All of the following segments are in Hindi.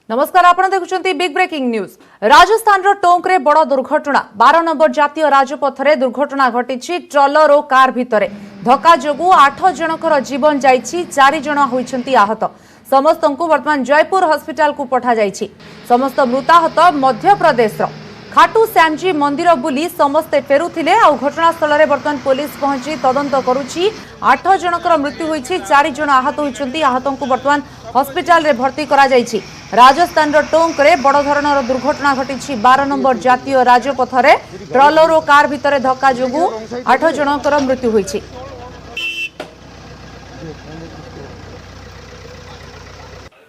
नमस्कार आपण देखुचंती बिग ब्रेकिंग न्यूज। राजस्थान रो टोंक रे बड़ दुर्घटना 12 नंबर जातीय राजपथ रे दुर्घटना घटिछि। ट्रलर और कार भितरे धक्का जोगु 8 जनकर जीवन जाइछि, 4 जन होइछंती आहत। समस्तंकु वर्तमान जयपुर हॉस्पिटल को पठा जाइछि। समस्त मृताहत मध्य प्रदेश रो खाटू श्यामजी मंदिर बुली समस्ते फेरुथिले। आ घटनास्थल रे वर्तमान पुलिस पहुंची तदंत करूछि। 8 जनकर मृत्यु होइछि, 4 जन आहत होइछंती। आहतंकु वर्तमान हॉस्पिटल रे भर्ती करा जाइछि। राजस्थान रो टोंक रे बड़ धरणर दुर्घटना घटिछि। 12 नंबर जातीय राजपथ रे ट्रलर और कार भितरे धक्का जोगु 8 जनकर मृत्यु होइछि।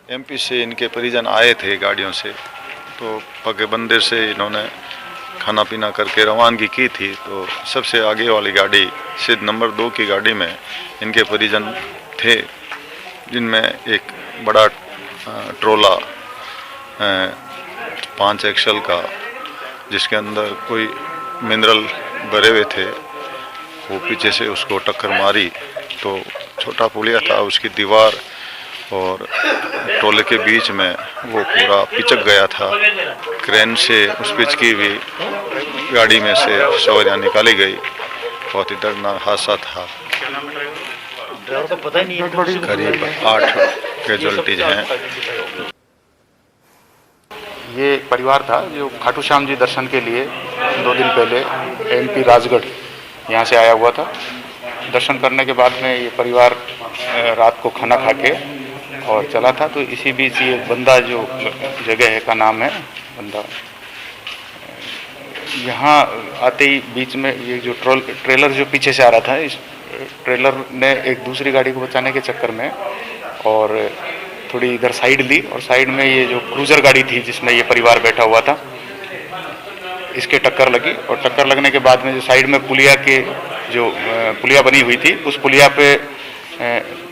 एमपी से इनके परिजन आए थे गाड़ियों से, तो पगे बंदर से इन्होंने खाना पीना करके रवानगी की थी। तो सबसे आगे वाली गाड़ी सिद्ध नंबर 2 की गाड़ी में इनके परिजन थे, जिनमें एक बड़ा ट्रोला 5 एक्सल का, जिसके अंदर कोई मिनरल भरे हुए थे, वो पीछे से उसको टक्कर मारी। तो छोटा पुलिया था, उसकी दीवार और ट्रोले के बीच में वो पूरा पिचक गया था। क्रेन से उस पिचकी हुई गाड़ी में से सवारियां निकाली गई। बहुत ही दर्दनाक हादसा था। करीब 8 कैजुअल्टीज हैं। ये परिवार था जो खाटू श्याम जी दर्शन के लिए 2 दिन पहले एमपी राजगढ़ यहाँ से आया हुआ था। दर्शन करने के बाद में ये परिवार रात को खाना खा के और चला था। तो इसी बीच ये बंदा जो जगह है का नाम है बंदा, यहाँ आते ही बीच में ये जो ट्रेलर जो पीछे से आ रहा था, इस ट्रेलर ने एक दूसरी गाड़ी को बचाने के चक्कर में और थोड़ी इधर साइड ली, और साइड में ये जो क्रूजर गाड़ी थी जिसमें ये परिवार बैठा हुआ था, इसके टक्कर लगी। और टक्कर लगने के बाद में जो साइड में पुलिया के जो पुलिया बनी हुई थी, उस पुलिया पे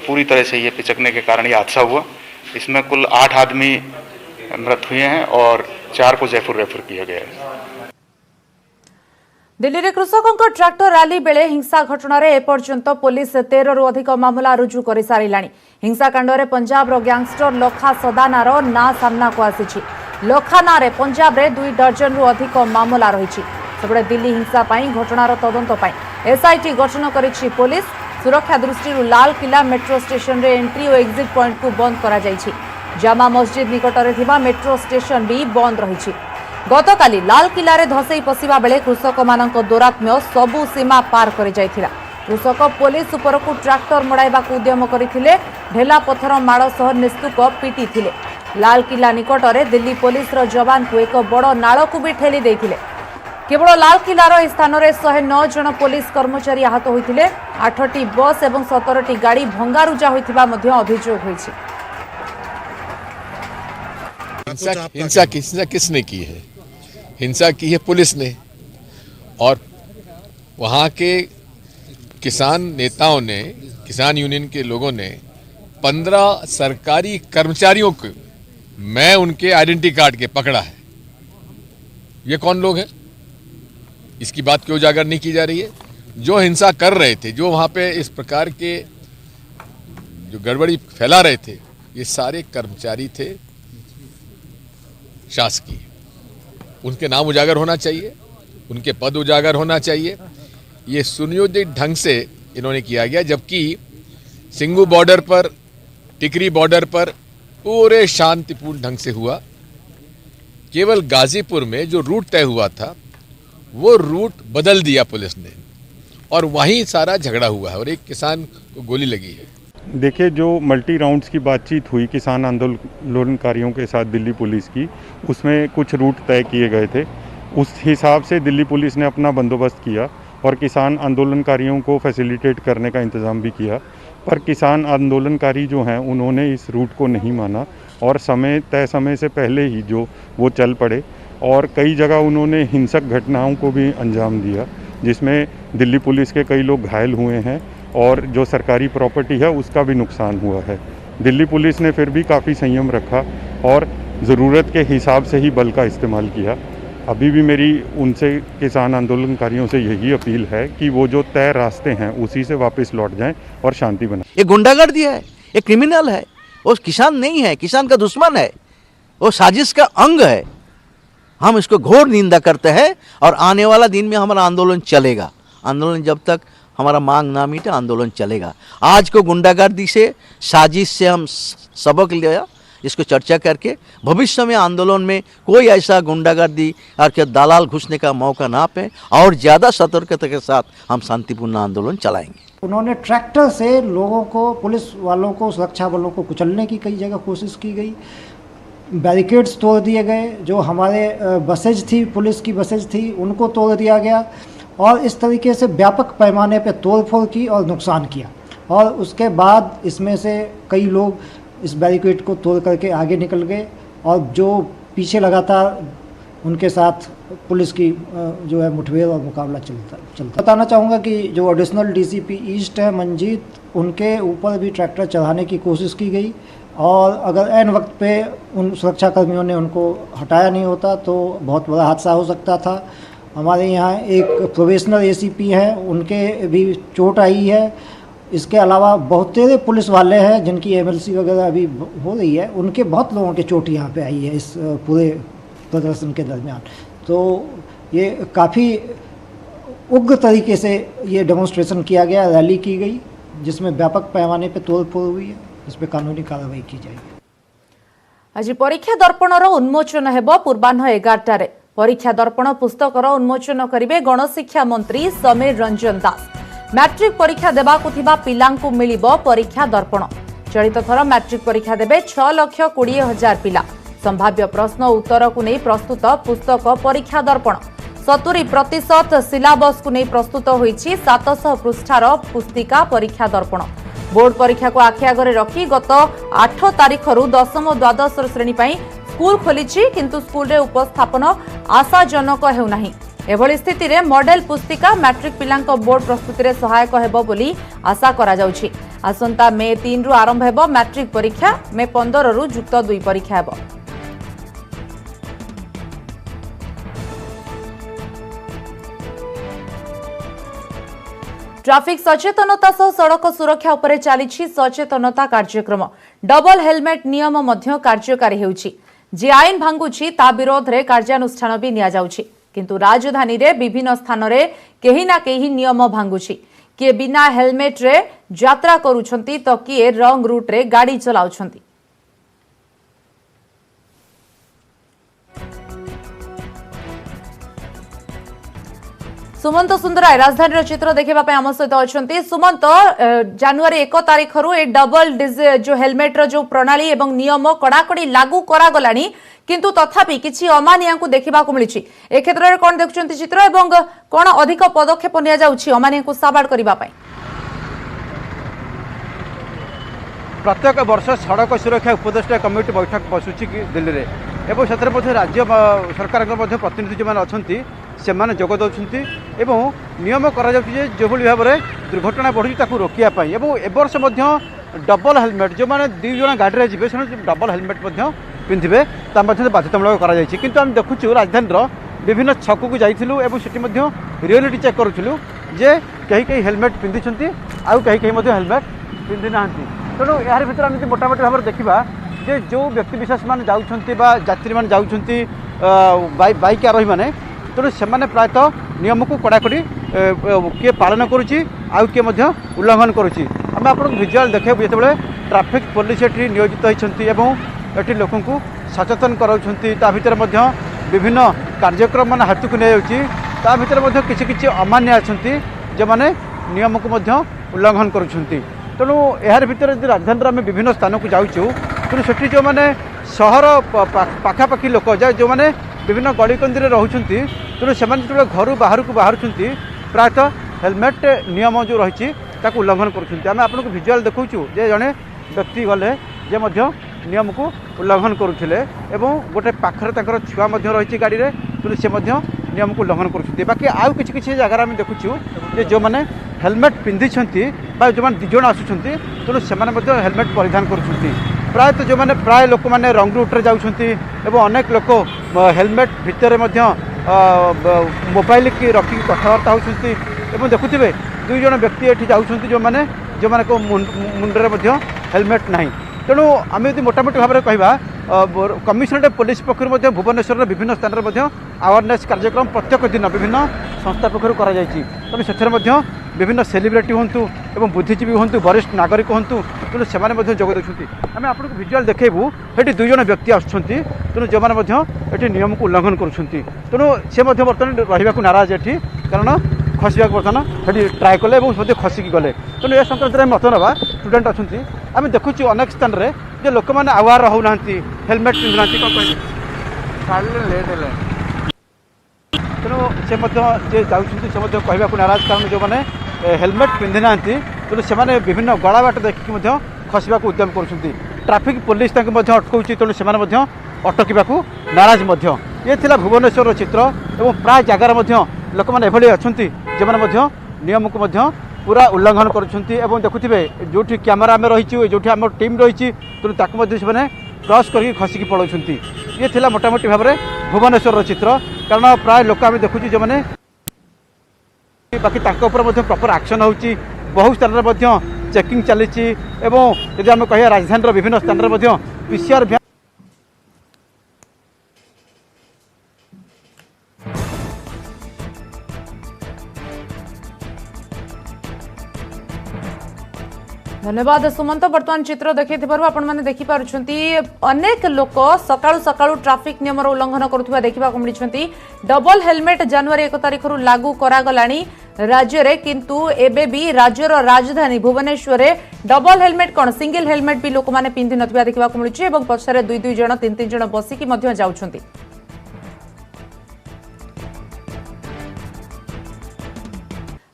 पूरी तरह से ये पिचकने के कारण ये हादसा हुआ। इसमें कुल 8 आदमी मृत हुए हैं और 4 को जयपुर रेफर किया गया है। दिल्ली रे कृषकों ट्रैक्टर रैली बेले हिंसा घटना रे एपर्यंत पुलिस 13 रु अधिक मामला रुजु कर सारिलाणी। हिंसाकांड रे पंजाब रो गैंगस्टर लोखा सदानार ना सामना को आसीछि। लोखा ना रे पंजाब रे 2 दर्जन रु अधिक मामला रहिछि। सबडे दिल्ली हिंसा पई घटनार तदंत पई एसआईटी गठन करिछि पुलिस। सुरक्षा दृष्टि लाल किला मेट्रो स्टेशन रे एंट्री और एग्जिट पॉइंट को बंद करा जाइछि। जामा मस्जिद निकट रे थिबा मेट्रो स्टेशन भी बंद रहिछि। गतकाली लाल किला रे धसई पशिबा बेले कृषक मानक दुरात्म्य सबु सीमा पार कर जाइथिला। कृषक पुलिस उपर को ट्रैक्टर मड़ाइबा को उद्यम करथिले। ढेला पत्थर माड़ सह निस्तुक पीटी थिले। लाल किला निकट रे दिल्ली पुलिस रो जवान को एक बड़ नाळ को भी ठेली देथिले। केवल लाल किलार स्थान में 109 जन पुलिस कर्मचारी आहत होते। 8टी बस और 17टी गाड़ी भंगारुजा होइथिबा मध्य अभियोग होइछि। हिंसा किसने की है? हिंसा की है पुलिस ने, और वहाँ के किसान नेताओं ने, किसान यूनियन के लोगों ने 15 सरकारी कर्मचारियों को मैं उनके आइडेंटिटी कार्ड के पकड़ा है। ये कौन लोग हैं? इसकी बात क्यों उजागर नहीं की जा रही है? जो हिंसा कर रहे थे, जो वहाँ पे इस प्रकार के जो गड़बड़ी फैला रहे थे, ये सारे कर्मचारी थे शासकीय। उनके नाम उजागर होना चाहिए, उनके पद उजागर होना चाहिए। ये सुनियोजित ढंग से इन्होंने किया गया, जबकि सिंगू बॉर्डर पर, टिकरी बॉर्डर पर पूरे शांतिपूर्ण ढंग से हुआ। केवल गाजीपुर में जो रूट तय हुआ था, वो रूट बदल दिया पुलिस ने, और वहीं सारा झगड़ा हुआ है और एक किसान को गोली लगी है। देखिए, जो मल्टी राउंड्स की बातचीत हुई किसान आंदोलनकारियों के साथ दिल्ली पुलिस की, उसमें कुछ रूट तय किए गए थे। उस हिसाब से दिल्ली पुलिस ने अपना बंदोबस्त किया और किसान आंदोलनकारियों को फैसिलिटेट करने का इंतज़ाम भी किया। पर किसान आंदोलनकारी जो हैं, उन्होंने इस रूट को नहीं माना और तय समय से पहले ही जो वो चल पड़े, और कई जगह उन्होंने हिंसक घटनाओं को भी अंजाम दिया, जिसमें दिल्ली पुलिस के कई लोग घायल हुए हैं और जो सरकारी प्रॉपर्टी है उसका भी नुकसान हुआ है। दिल्ली पुलिस ने फिर भी काफ़ी संयम रखा और ज़रूरत के हिसाब से ही बल का इस्तेमाल किया। अभी भी मेरी उनसे, किसान आंदोलनकारियों से यही अपील है कि वो जो तय रास्ते हैं उसी से वापस लौट जाएं और शांति बनाएं। ये गुंडागर्दी है, ये क्रिमिनल है, वो किसान नहीं है, किसान का दुश्मन है। वो साजिश का अंग है। हम इसको घोर निंदा करते हैं और आने वाला दिन में हमारा आंदोलन चलेगा। आंदोलन जब तक हमारा मांग ना मिटे आंदोलन चलेगा। आज को गुंडागर्दी से साजिश से हम सबक लिया, इसको चर्चा करके भविष्य में आंदोलन में कोई ऐसा गुंडागर्दी और क्या दलाल घुसने का मौका ना पाए और ज़्यादा सतर्कता के साथ हम शांतिपूर्ण आंदोलन चलाएंगे। उन्होंने ट्रैक्टर से लोगों को, पुलिस वालों को, सुरक्षा बलों को कुचलने की कई जगह कोशिश की गई। बैरिकेड्स तोड़ दिए गए, जो हमारे बसेज थी, पुलिस की बसेज थी, उनको तोड़ दिया गया और इस तरीके से व्यापक पैमाने पर तोड़फोड़ की और नुकसान किया। और उसके बाद इसमें से कई लोग इस बैरिकेड को तोड़ करके आगे निकल गए और जो पीछे लगातार उनके साथ पुलिस की जो है मुठभेड़ और मुकाबला चलता। बताना चाहूँगा कि जो एडिशनल डीसीपी ईस्ट है मंजीत, उनके ऊपर भी ट्रैक्टर चढ़ाने की कोशिश की गई और अगर ऐन वक्त पे उन सुरक्षा कर्मियों ने उनको हटाया नहीं होता तो बहुत बड़ा हादसा हो सकता था। हमारे यहाँ एक प्रोबेशनल एसीपी हैं, उनके भी चोट आई है। इसके अलावा बहुत तेरे पुलिस वाले हैं जिनकी एमएलसी वगैरह अभी हो रही है, उनके बहुत लोगों की चोट यहाँ पे आई है इस पूरे प्रदर्शन के दरमियान। तो ये काफ़ी उग्र तरीके से ये डेमोन्स्ट्रेशन किया गया, रैली की गई जिसमें व्यापक पैमाने पे तोड़फोड़ हुई है। इस पर कानूनी कार्रवाई की जाएगी। आज परीक्षा दर्पणर उन्मोचन हेब पूर्वाह्न 11टारे। परीक्षा दर्पण पुस्तकर उन्मोचन करिवे गणशिक्षा मंत्री समीर रंजन दास। मैट्रिक परीक्षा देबाकु थिबा पिलांकु मिलिबो परीक्षा दर्पण। चलित थर मैट्रिक परीक्षा देबे 6,20,000 पिला। संभाव्य प्रश्न उत्तर को नहीं प्रस्तुत पुस्तक परीक्षा दर्पण। 70% सिलाबस को नहीं प्रस्तुत होईछि 700 पृष्ठार पुस्तिका परीक्षा दर्पण। बोर्ड परीक्षा को आखि आगरे रखी गत 8 तारिखरु 10व द्वादश श्रेणी पाई स्कूल खोलिछि, किंतु स्कूल रे उपस्थापन आशाजनक हेउनाही। एभली स्थिति रे मॉडल पुस्तिका मैट्रिक पिलांक बोर्ड प्रस्तुति रे सहायक हेबो बोली आशा करा जाउछि। आसंता मे 3 रु आरंभ हेबो मैट्रिक परीक्षा, मे 15 रु युक्त 2 परीक्षा हेबो। ट्राफिक सचेतनता सह सड़क सुरक्षा उपरे चली सचेतनता कार्यक्रम। डबल हेलमेट नियम मध्य कार्यकारी हेउछि। जे आईन भांगुछि ता विरोध रे कार्यानुष्ठान भी निया जाउछि, किंतु राजधानी रे विभिन्न स्थान रे केही ना केही नियम भांगुछि। किए बिना हेलमेट रे यात्रा करूछंती तो किए रंग रूट रे गाड़ी चलाउछंती। सुमंत सुंदराय राजधानी चित्र देखा आम सहित अच्छा। सुमंत, जनवरी 1 तारिखर ए डबल जो हेलमेट जो प्रणाली एवं नियम कड़ाकड़ी लागू करागला, किंतु तथापि किसी अमानिया को देखा मिली। ए क्षेत्र में कौन देखुं चित्र एवं कौन अधिक पदक्षेप निमानिया को साबाड़ करने? प्रत्येक वर्ष सड़क सुरक्षा उपदेष्टा कमिटी बैठक बसुची दिल्ली में एवं से राज्य सरकार प्रतिनिधि जो अच्छा से जोग दौरान एवं नियम कर जो भाव में दुर्घटना बढ़ुची रोकने एवं एवर्ष डबल हेलमेट जो मैंने 2 जन गाड़ी जी से डबल हेलमेट पिंधे बाध्यतामूलक किंतु आम देखुचु राजधानी विभिन्न छक को जाइलु एवं सेठी रियलिटी चेक करूँ जे कहीं हेलमेट पिंधि आउ कहीं हेलमेट पिंधि ना। तेणु यार भर आम मोटामोटी भाव में देखा जे जो व्यक्ति विशेष मान जात्री मान जाऊँगी बाइक आरोही मैंने, तेणु से प्रायतः नियम को कड़ाकड़ी किए पालन करुच्ची आउ किए उल्लंघन करुच्ची। आम आपको भिजुआल देखा जो ट्रैफिक पुलिस ये नियोजित होती लोक सचेतन कराउछंती विभिन्न कार्यक्रम मान हाथ को नहीं किसी किसी अमान्य अच्छा जो मैंने नियम को उल्लंघन करुछंती। तेणु यार भर राजधानी आम विभिन्न स्थान को जाऊँ तेणु से जो मैंने सहर पाखापाखि लोक जो मैंने विभिन्न गलिकंदी रोचंती तेणु से जो घर बाहर को बाहर प्रायतः हेलमेट नियम जो रही उल्लंघन करें। आपको भिजुआल देखा जे जड़े व्यक्ति गले जे नियम को उल्लंघन करुले गोटे पाखे छुआ रही गाड़ी में तेणु से नियम को उल्लंघन करुँच। बाकी आउ किसी जगह आम देखुचु जो मैंने हेलमेट पिंधि जो मैंने 2 जन आसुँच तेणु से हेलमेट परिधान करुँच। प्रायतः जो मैंने प्राय लोक मैंने रंग रूट्रे जाऊँगी एवं अनेक लोक हेलमेट भितर मोबाइल की रखिक कथबार्ता होती देखुवे 2 जन व्यक्ति ये जाऊँगी जो मैंने मुंडे हेलमेट ना। तेणु आम यदि मोटामोटी भाव में कहवा कमिशनरेट पुलिस पक्षर भुवनेश्वर विभिन्न स्थान में अवेयरनेस कार्यक्रम प्रत्येक दिन विभिन्न संस्था पक्षर तेणु से विभिन्न सेलिब्रिटी हूँ और बुद्धिजीवी हूँ वरिष्ठ नागरिक हूँ तेणु से जोग देते आम आपको भिजुआल देखू ये दुई जन व्यक्ति आसुँच तेणु जो मैंने नियम को उल्लंघन करूँ से बर्तमान रहा नाराज ये कारण खसवा बर्तमान ये ट्राए कले खसिकी गले तेणु ए संक्रांत में मत ना स्टूडेंट अच्छा आम देखुचु अनेक स्थान में जो लोक मैंने आवार रोना हेलमेट पिंधुना कौन तेणु से जाऊँच कहवाक नाराज कारण जो मैंने हेलमेट पिंधि ना तेणु से विभिन्न गला बाट देखिक खसवा उद्यम कर ट्राफिक पुलिस अटकाऊँ तेणु से अटक नाराज ये थिला भुवनेश्वर चित्र और प्राय जगार लोक मैंने एभली अच्छा जो मैंने नियम को पूरा उल्लंघन कर देखुए जो कैमेरा में रही जो आम टीम रही तेणु से क्रॉस कर खसिकी पलाउं ये थिला मोटामोटी भाव में भुवनेश्वर चित्र कारण प्राय लोक आम देखुँ जो मैंने बाकी प्रॉपर एक्शन होची बहु स्थान में चेकिंग चली जदि आम कह राजधानी विभिन्न स्थान में पीसीआर धन्यवाद सुमंत बर्तमान चित्र देखि आपण मैंने देखिपारुछंती अनेक लोक सकाळु सकाळु ट्रैफिक नियम उल्लंघन करुवा देखा मिली डबल हेलमेट जनवरी 1 तारिख लागू करागलानी राज्य रे किंतु एबे भी राज्यर राजधानी भुवनेश्वर डबल हेलमेट कौन सिंगल हेलमेट भी लोक मैंने पिंधि नथिबा देखा मिली पछरे 2 जण 3 जण बसिकी जाउछंती।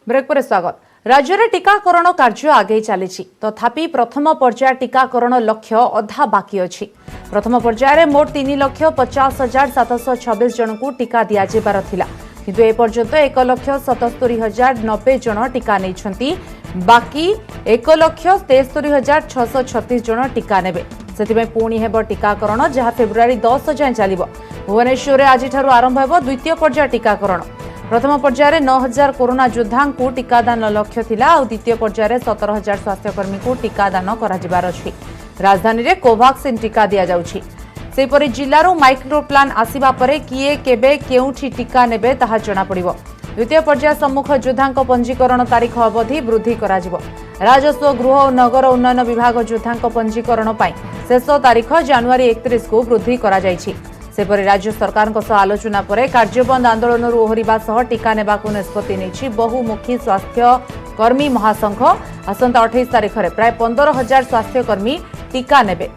ब्रेक पर स्वागत। राज्य में टीकाकरण कार्य आगे चली तथापि प्रथम पर्याय टीकाकरण लक्ष्य अधा बाकी अछि। प्रथम पर्याय मोट 3,50,726 जन को टीका दियाजिबार थिला किंतु ए पर्यंत 1,77,090 जन टीका नहीं बाकी 1,73,636 जन टीका नेबे से पुणी हेब टीकाकरण जहां फेब्रुआरी 10 जाए चलिबो। भुवनेश्वर आज आरंभ हेब द्वितीय पर्याय टीकाकरण। प्रथम पर्याय 9,000 कोरोना योद्धा को टीकादान लक्ष्य थिला और द्वितीय पर्याय 17,000 स्वास्थ्यकर्मी को टीकादान कराजिबार अछि। राजधानी रे कोवाक्सिन टीका दिया जाउछि। सेपरि जिल्लारो माइक्रो प्लान आसिबा परे किए केबे केउठी टीका नेबे ताहा जणा पड़िबो। द्वितीय पर्याय सम्मुख योद्धांक पंजीकरण तारीख अवधि वृद्धि कराजिबो। राजस्व गृह और नगर उन्नयन विभाग योद्धांक पंजीकरण पई शेष तारीख जनवरी 31 को वृद्धि करा जायछि। सेपरि राज्य सरकार आलोचना पर कार्यबंद आंदोलन ओहरिबा सह टीका नेबाकु निष्पत्ति नेछि बहुमुखी स्वास्थ्य कर्मी महासंघ। आसंता 28 तारीख में प्राय 15,000 स्वास्थ्यकर्मी टीका नेबे।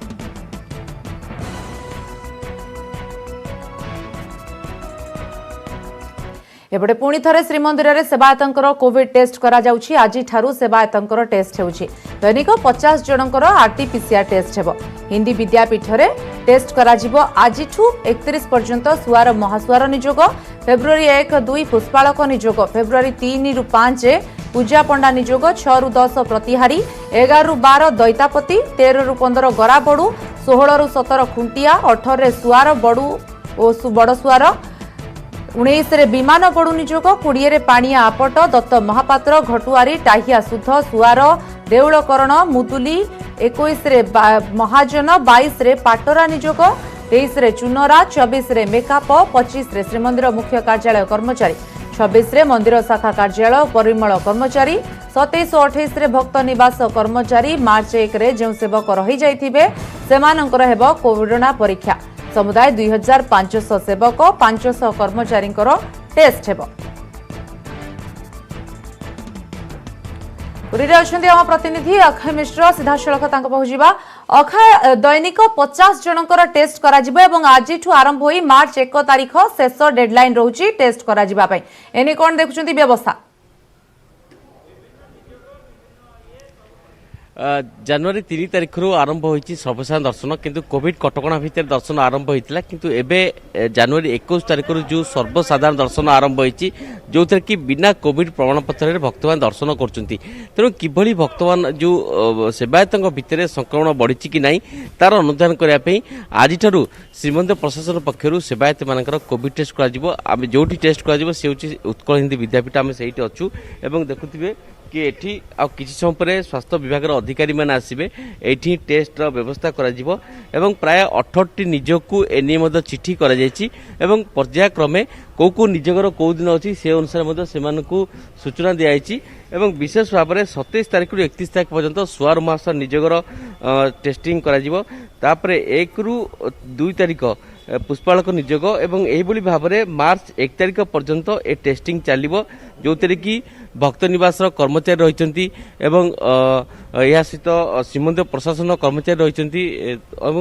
एपटे पुणी थे श्रीमंदिर में सेवायतर कोविड टेस्ट करा जाउछि। आज सेवायतर टेस्ट होउछि। दैनिक 50 जनकर आरटीपीसीआर टेस्ट हेबो। हिंदी विद्यापीठ में टेस्ट करा जिवो। आज 31 पर्यंत सुआर महासुआर निजोग फेब्रुआरी 1-2 पुष्पालक निजोग फेब्रुआरी 3-5 पूजा पंडा निजोग 6-10 प्रतिहारी 11-12 दैतापति 13-15 गराबड़ू 16-17 खुंटिया 18 सुआर बड़ू और बड़ सुआर 19 विमान बड़ू निजोग 20 पाणिया आपट दत्त महापात्र घटुआरी टाहिया सुध सुआर देउलकरण मुदुली 21 महाजन 22 पाटरा निजोग 23 चुनरा 24 मेकअप 25 श्रीमंदिर मुख्य कार्यालय कर्मचारी 26 मंदिर शाखा कार्यालय परिमल कर्मचारी 27 और 28 भक्त निवास कर्मचारी मार्च 1 जो सेवक रही जाइथिबे सेमानंकर हेबो कोरोना परीक्षा। समुदाय 2,500 सेवक 500 कर्मचारी टेस्ट हेबो। पुरी रे आम प्रतिनिधि अक्षय मिश्र सीधासलख पहुंचा। अक्षय दैनिक 50 जनकर टेस्ट करा जिवो एवं आज आरंभ होई मार्च 1 तारीख शेष डेडलाइन रोची टेस्ट करा जिबा पई एने कोन देखुछंती व्यवस्था। जनवरी 3 तारिख आरंभ होती सर्वसाधारण दर्शन किंतु कोविड कटकणा भितर दर्शन आरंभ होता किंतु एबे जनवरी 21 तारिख जो सर्वसाधारण दर्शन आरंभ होती जो थे कि बिना कोविड प्रमाणपत्र भक्त मान दर्शन करछंती। तेणु किभली भक्त मान जो सेवायत भितर संक्रमण बढ़ी कि नहीं तार अनुधान करने आज श्रीमंदिर प्रशासन पक्षर सेवायत मानकर कोविड टेस्ट कर जो टेस्ट कर उत्कल हिंदी विद्यापीठ आम से अच्छू एवं देखुए कि एठी आ किछि समय पर स्वास्थ्य विभाग अधिकारी मैंने आसबे एठी टेस्ट व्यवस्था करा जिवो एवं प्राय 18टी निजोग एने मध्य चिठी करा जायछि एवं पर्यायक्रमे को निजगर कौ दिन अच्छी से अनुसार सूचना दिखाई एवं विशेष भाव में 27 तारिख रु 31 तारिख पर्यंत 16 मास निजगर टेस्टिंग कर 1 रु 2 तारिख पुष्पालक निजोग एवं यही भाव में मार्च 1 तारिख पर्यंत ए टेस्टिंग चलिबो जो कि भक्त निवास कर्मचारी रही यह सहित श्रीमंदिर प्रशासन कर्मचारी रही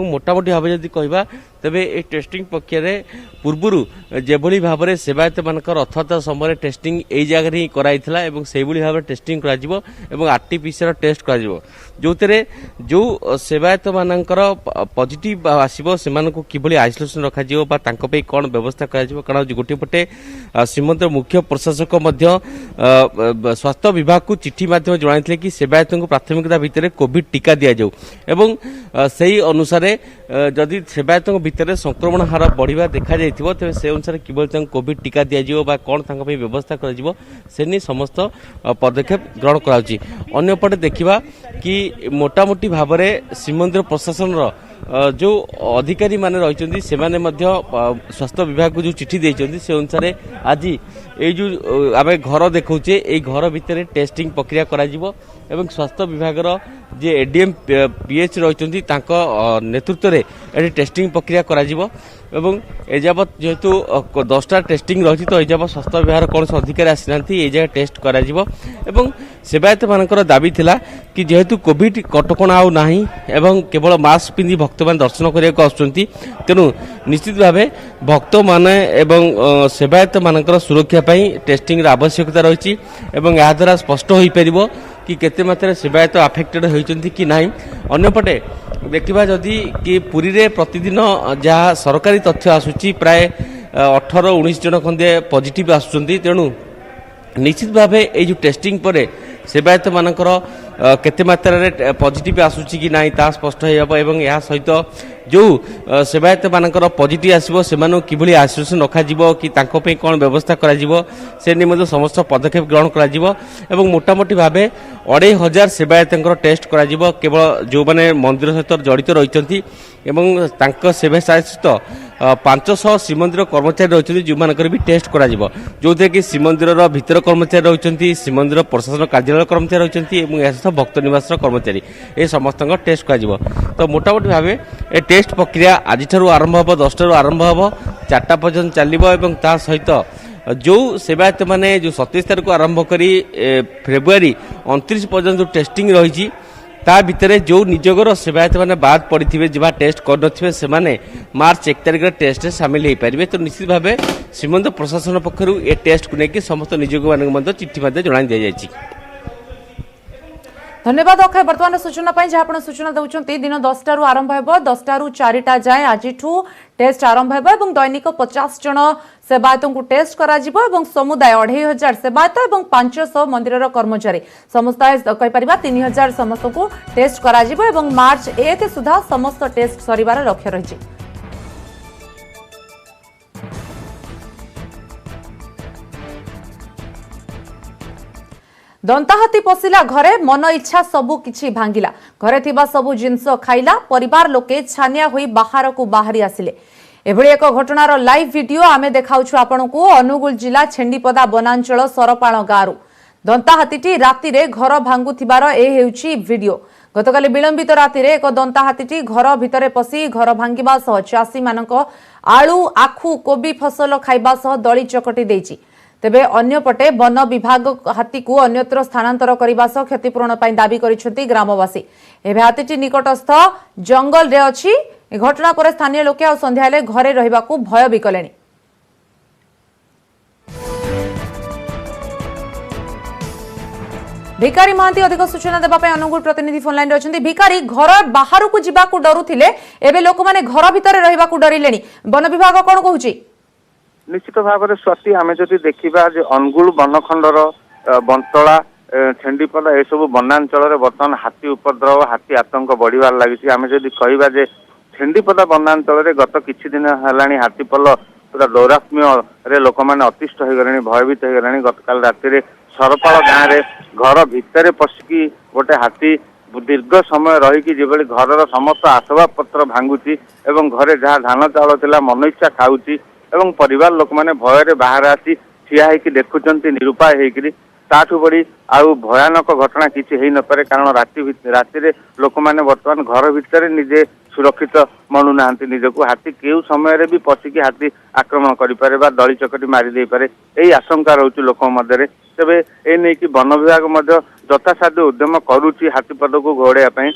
मोटामोटी भाव जदि कहवा तेबे ए टेस्टिंग पक्षर पूर्वर जेभली भाव में सेवायत मानकर रथयात्रा समय टेस्टिंग यही जगह ही कराइथिला एवं सेभली भाव में टेस्टिंग करा एवं आरटीपीसीआर टेस्ट करा जो जो सेवायत मानकर पॉजिटिव आसीबो सेमानकु किभली आइसोलेशन रखा जिवो बा तांको पे कोन व्यवस्था करा जिवो कारण गोटे पटे श्रीमंदिर मुख्य प्रशासक मध्य स्वास्थ्य विभाग को चिठी माध्यम जणाइथिले कि सेवायत को प्राथमिकता भितर कोविड टीका दिया जाऊ एवं सही अनुसार जदि सेवायत भितर संक्रमण हार बढ़िया देखा जाइथिबो तबे से अनुसार किभली कोविड टीका दिया जिवो बा कोन तांको पे व्यवस्था करा जिवो सेनी समस्त पदक्षेप ग्रहण कराउची अन्य पटे देखिबा कि मोटामोटी भाव में श्रीमंदिर प्रशासन जो अधिकारी माने रही से स्वास्थ्य विभाग को जो चिठी देते से अनुसार आज ये जो आम घर देखुचे ये घर भितर टेस्टिंग प्रक्रिया करा एवं स्वास्थ्य विभाग जे एडीएम पीएच रही नेतृत्व में ये टेस्टिंग प्रक्रिया करा एवं एजावत जेहेतु 10टा टेस्टिंग रही तो एजावत स्वास्थ्य विभाग कौन से अधिकारी आसी ना ये जगह टेस्ट करा एवं सेवायत मानकर दाबी थिला कि जेहेतु कोविड कटकणा आउ नाही एवं केवल मास्क पिंधि भक्त मान दर्शन करने आसुचंती तेणु निश्चित भाव भक्त माने एवं सेवायत मानकर सुरक्षा पाई टेस्टिंग आवश्यकता रही एवं यह द्वारा स्पष्ट हो पारिबो कि केते मात्रा सेवायत अफेक्टेड होइचंती कि नाही अन्यपटे देखिबा जदि कि पुरी रे प्रतिदिन जहाँ सरकारी तथ्य आसुची प्राय 18-19 जन खंदे पॉजिटिव आसुचंती तेणु निश्चित भाव ये जो टेस्टिंग पर सेवायत मानकर केते मात्रा पॉजिटिव आसुची कि नाही ता स्पष्ट हो एवं या सहित जो सेवायत मानकर पॉजिटिव आसीबो सेमानु किभली आइसोलेशन रखा जिवो कि तांको पे कोन व्यवस्था करा जिवो से निमंत समस्त पदक्षेप ग्रहण करा जिवो एवं मोटामोटी भावे 2500 सेवायतंकर टेस्ट करा जिवो केवल जो माने मंदिर सहित जड़ित रहिचंती एवं तांको सेवा सहित 500 श्रीमंदिर कर्मचारी रही जो मानकर भी टेस्ट करा जिवो जो कि श्रीमंदिर भीतर कर्मचारी रही श्रीमंदिर प्रशासन कार्यालय कर्मचारी रही भक्त निवास कर्मचारी ये समस्त टेस्ट करा तो मोटामोटी भाव ए टेस्ट प्रक्रिया आज आरंभ हम 10 आरंभ हम 4टा पर्यंत चलो ता सहित जो सेवायत माने जो 27 तारिख आरंभ करी फेब्रुआरी 29 पर्यंत जो टेस्टिंग रही ता भितर जो निजगर सेवायत मैंने बाद पड़े जहाँ टेस्ट कर से मार्च 1 तारिख टेस्ट सामिल हो पारे तो निश्चित भाव श्रीमंदिर प्रशासन पक्षर ए टेस्ट को लेकिन समस्त निजोग मान चिठी जन दी जाए। धन्यवाद अक्षय बर्तमान सूचना जहाँ सूचना दौरान दिन 10 रु आरंभ हो 10 रु 4टा जाए आज टेस्ट आरंभ हो दैनिक 50 जन सेवायत को टेस्ट करा समुदाय 2500 सेवायत और 500 मंदिर कर्मचारी समुदाय कहीपर 3000 समस्त को टेस्ट करा मार्च 1 सुधा समस्त टेस्ट सरिबार लक्ष्य रही। दंताहाती पशिला घरे मन इच्छा सबु किछि भांगिला घरे थिबा सबु जिंस खाइला परिवार लोके छानिया होई बाहर को बाहरी आसिले एभଳି एक घटनार लाइव वीडियो आमे देखाउछु आपनकु अनुगुल जिला छेंडीपदा वनांचल सरपाळ गारू दंताहातीटी रातिरे घर भांगुथिबार ए हेउछि वीडियो गतकाली विलंबित रातिरे एक दंताहातीटी घर भितरे पसी घर भांगिबा सह चासी मानक आलू आखु कोबी फसल खाइबा सह दଳି चकटी देइछि तेबे अन्यपटे वन विभाग हाथी को अन्यत्र स्थानांतर करने सह क्षतिपूरण दाबी करिसेंती ग्रामवासी एबे हाथीटी निकटस्थ जंगल रे अछि घटना पर स्थानीय लोके आ संध्याले घरे रहिबाकू भय भी कलेनी। भिकारी महांती अधिक सूचना देवाई अनुगुल प्रतिनिधि फोन लाइन रही भिकारी घर बाहर को जावाक डरुथिले एबे लोक माने घर भितर रहिबाकू डरिलेनी वन विभाग कोन कहूची निश्चित भाव में स्वाति आम जदि देखा अनुगुल बनखंडर बंतला छेंडीपदा ये सब वनांचल बर्तमान हाथी उपद्रव हाथी आतंक बढ़िबार लगी आम जदि कहवा छेंडीपदा वनांचल गत किछि दिन है हाथीपल पूरा दौरात्म्य लोक मैंने अतिष्ठ हो गले भयभीत हो गले गतकाल राति सरपाल गाँव रे घर भितर पशिकी गोटे हाथी दीर्घ समय रही जेभली घर समस्त आसबाब पत्र भांगुची एवं घरे जहाँ धान चाउल थिला मन इच्छा खाऊची एवं परिवार लोक माने भय बाहर आसी ठिया होकर देखुंत निरुपाय होकर ताठू बड़ी आउ भयानक घटना किसी हो न पारे कारण राति लोक मैंने बर्तमान घर भितर निजे सुरक्षित मनुना निजक हाथी केउ समय भी पशिकी हाथी आक्रमण करें दली चकटी मारी पारे यही आशंका रोचे लोक मध्य तेरे ए नहीं कि वन विभाग यथासाध्य उद्यम करुच्ची हाथीपद को घोड़ाई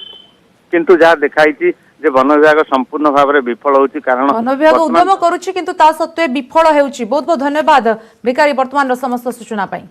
किंतु जहाँ देखाई जे वन विभाग संपूर्ण भाव में विफल होची कारण वन विभाग उद्यम करुच्ची किंतु ता सत्वे विफल हेउची। बहुत बहुत धन्यवाद भिकारी वर्तमान समस्त सूचना पाई।